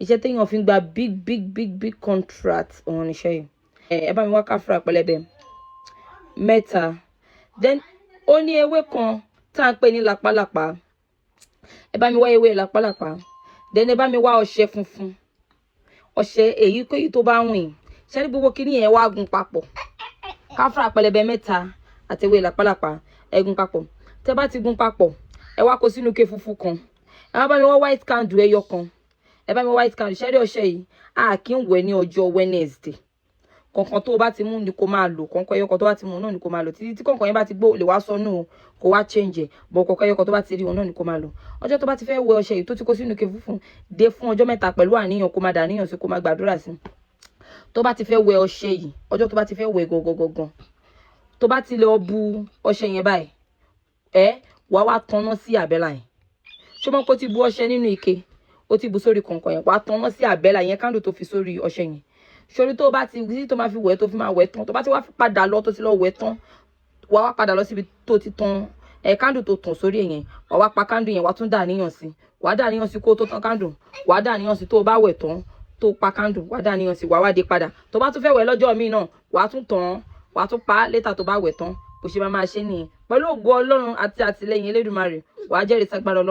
iṣẹ́ téèyàn fi ń gba big contract òun níṣẹ́ yìí. Ẹ bá mi wá káfúrà pẹlẹbẹ mẹ́ta. Then ó ní ewé kan tá à ń pè ní làpálàpá. Ẹ bá mi wá ewé làpálàpá. Then ẹ bá mi wá ọṣẹ funfun. Ọṣẹ èyíkéyìí tó bá wùn yín. Ṣé ní gbogbo kíní yẹn wá gun papọ̀. Káfúrà pẹlẹbẹ mẹ́ta àti ewé làpálàpá ẹ gun papọ̀. Tẹ́ bá ti gun papọ̀, ẹ wá kó sínú ike funfun kan. Ẹ bá mi wá white candle ẹyọ kan. Ẹ bá mi white candle. Ṣé rí ọṣẹ yìí? A kì í wẹ̀ ní ọjọ́ Wednesday. Kọ̀ọ̀kan tó bá ti mú ni kó máa lò. Kọ̀ọ̀kan ẹyọ kan tó bá ti mú náà ni kó máa lò. Títí tí kọ̀ọ̀kan yẹn bá ti gbó lè wá sọnù kó wá change. Bọ̀ kọ̀ọ̀kan ẹyọ kan tó bá ti rí òun náà ni kó máa lò. Ọjọ́ tó bá ti fẹ́ wẹ̀ ọṣẹ yìí tó ti kó sínú ike funfun dé fún ọjọ́ mẹ́ta pẹ̀lú àníyàn kó máa dàníyàn sí kó máa gbàdúrà sí. Tó bá ti fẹ́ wẹ̀ ọṣẹ yìí, ọjọ́ tó bá ti fẹ́ wẹ̀ gangan. Tó bá ti lọ bu ọṣẹ yẹn báyìí, wá tanná sí àbẹ́là yẹn. Ṣé mọ̀ kó ti bu ọṣẹ nínú ike, ó ti bu sórí kọ̀ọ̀kan yẹn, wá tanná sí àbẹ́là yẹn candle tó fi sórí ọṣẹ yẹn. Ṣorí tó bá ti tó máa fi wẹ̀ tó fi máa wẹ̀ tán, tó bá ti wá padà lọ tó ti lọ wẹ̀ tán, wá padà lọ síbi tó ti tan candle tó tàn sórí yẹn, wá pa candle yẹn, wá tún dàníyàn sí. Wá dàníyàn sí kó tó tan candle, wá dàníyàn sí tó bá wẹ̀ tán, tó pa candle, wá dàníyàn sí, wá dé padà. Tó bá tún fẹ́ wẹ̀ lọ́jọ́ míì náà, wá tún tàn, wá tún pa later tó bá wẹ̀ tán. Bó ṣe máa ṣe nìyẹn. Pẹ̀lú ògo Ọlọ́run àti àtìlẹ́yìn Elédùmarè, wàá jẹ́rìí sagbára Ọlọ́run.